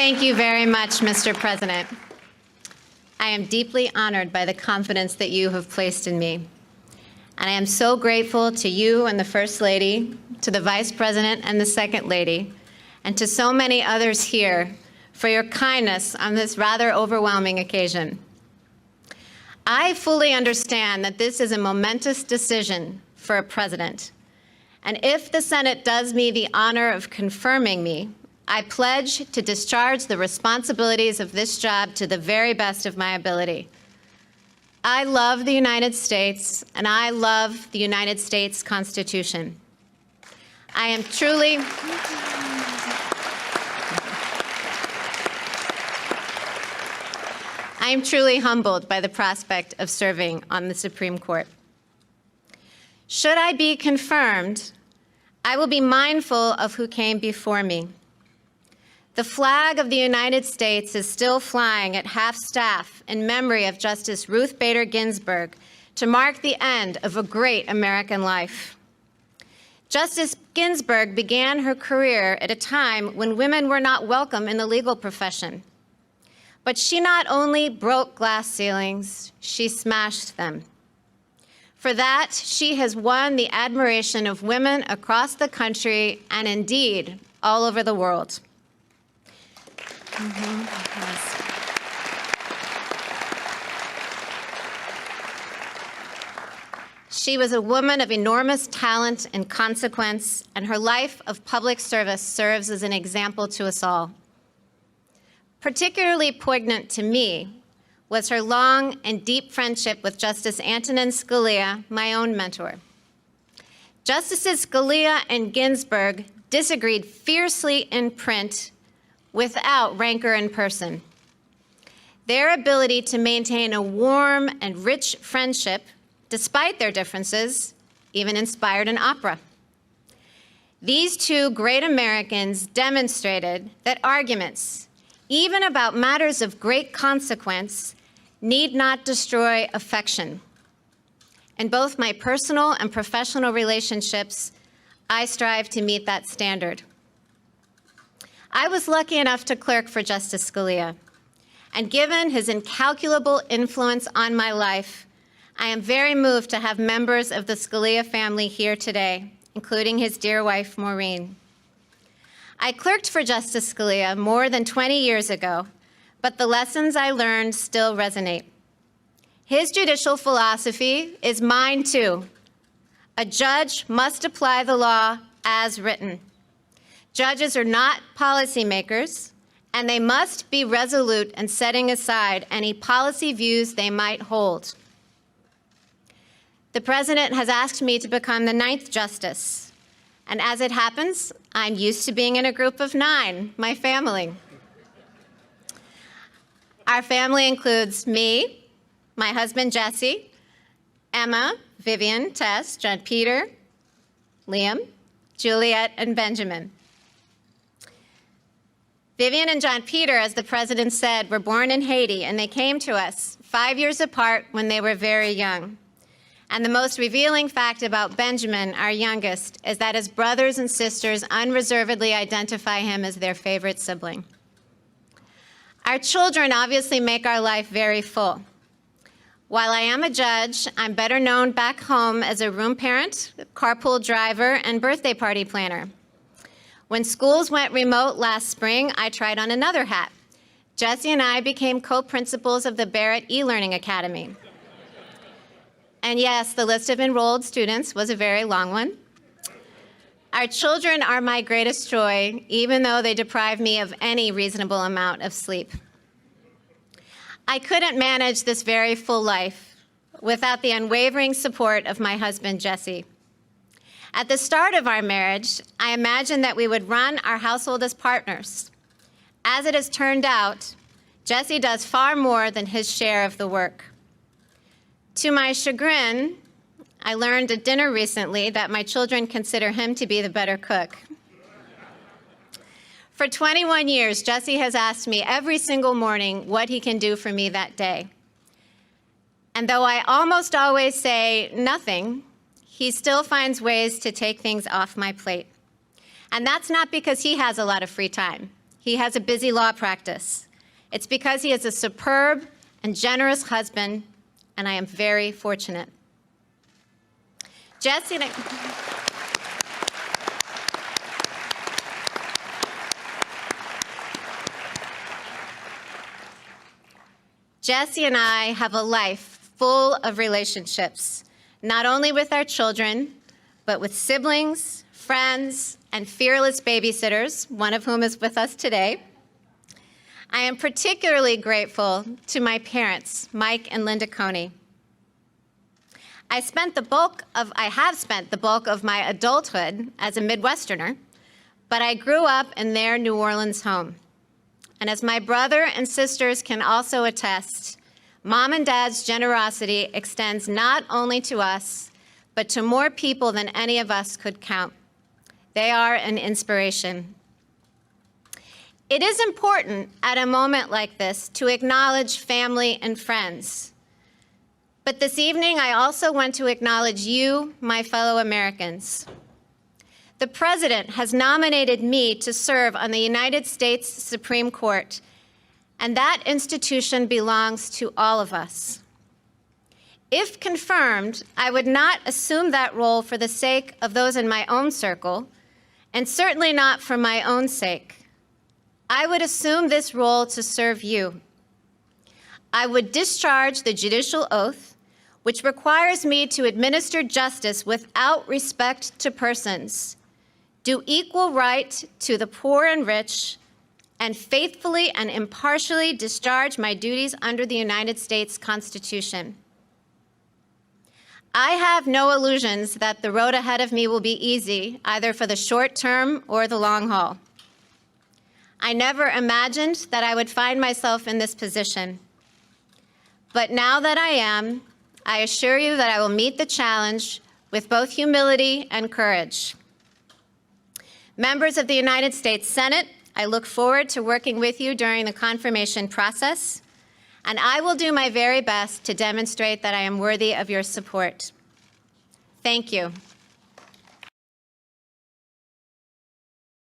Thank you very much, Mr. President. I am deeply honored by the confidence that you have placed in me. And I am so grateful to you and the First Lady, to the Vice President and the Second Lady, and to so many others here for your kindness on this rather overwhelming occasion. I fully understand that this is a momentous decision for a president. And if the Senate does me the honor of confirming me, I pledge to discharge the responsibilities of this job to the very best of my ability. I love the United States, and I love the United States Constitution. I am truly humbled by the prospect of serving on the Supreme Court. Should I be confirmed, I will be mindful of who came before me. The flag of the United States is still flying at half-staff in memory of Justice Ruth Bader Ginsburg to mark the end of a great American life. Justice Ginsburg began her career at a time when women were not welcome in the legal profession. But she not only broke glass ceilings, she smashed them. For that, she has won the admiration of women across the country and indeed all over the world. Yes. She was a woman of enormous talent and consequence, and her life of public service serves as an example to us all. Particularly poignant to me was her long and deep friendship with Justice Antonin Scalia, my own mentor. Justices Scalia and Ginsburg disagreed fiercely in print without rancor in person. Their ability to maintain a warm and rich friendship, despite their differences, even inspired an opera. These two great Americans demonstrated that arguments, even about matters of great consequence, need not destroy affection. In both my personal and professional relationships, I strive to meet that standard. I was lucky enough to clerk for Justice Scalia, and given his incalculable influence on my life, I am very moved to have members of the Scalia family here today, including his dear wife, Maureen. I clerked for Justice Scalia more than 20 years ago, but the lessons I learned still resonate. His judicial philosophy is mine too. A judge must apply the law as written. Judges are not policymakers, and they must be resolute in setting aside any policy views they might hold. The President has asked me to become the 9th Justice, and as it happens, I'm used to being in a group of 9, my family. Our family includes me, my husband Jesse, Emma, Vivian, Tess, John Peter, Liam, Juliet, and Benjamin. Vivian and John Peter, as the President said, were born in Haiti, and they came to us 5 years apart when they were very young. And the most revealing fact about Benjamin, our youngest, is that his brothers and sisters unreservedly identify him as their favorite sibling. Our children obviously make our life very full. While I am a judge, I'm better known back home as a room parent, carpool driver, and birthday party planner. When schools went remote last spring, I tried on another hat. Jesse and I became co-principals of the Barrett e-learning academy. And yes, the list of enrolled students was a very long one. Our children are my greatest joy, even though they deprive me of any reasonable amount of sleep. I couldn't manage this very full life without the unwavering support of my husband, Jesse. At the start of our marriage, I imagined that we would run our household as partners. As it has turned out, Jesse does far more than his share of the work. To my chagrin, I learned at dinner recently that my children consider him to be the better cook. For 21 years, Jesse has asked me every single morning what he can do for me that day. And though I almost always say nothing, he still finds ways to take things off my plate. And that's not because he has a lot of free time. he has a busy law practice. It's because he is a superb and generous husband, and I am very fortunate. Jesse and I have a life full of relationships, not only with our children, but with siblings, friends, and fearless babysitters, one of whom is with us today. I am particularly grateful to my parents, Mike and Linda Coney. I have spent the bulk of my adulthood as a Midwesterner, but I grew up in their New Orleans home. And as my brother and sisters can also attest, Mom and Dad's generosity extends not only to us, but to more people than any of us could count. They are an inspiration. It is important at a moment like this to acknowledge family and friends. But this evening, I also want to acknowledge you, my fellow Americans. The President has nominated me to serve on the United States Supreme Court, and that institution belongs to all of us. If confirmed, I would not assume that role for the sake of those in my own circle, and certainly not for my own sake. I would assume this role to serve you. I would discharge the judicial oath, which requires me to administer justice without respect to persons, do equal right to the poor and rich, and faithfully and impartially discharge my duties under the United States Constitution. I have no illusions that the road ahead of me will be easy, either for the short term or the long haul. I never imagined that I would find myself in this position. But now that I am, I assure you that I will meet the challenge with both humility and courage. Members of the United States Senate, I look forward to working with you during the confirmation process, and I will do my very best to demonstrate that I am worthy of your support. Thank you.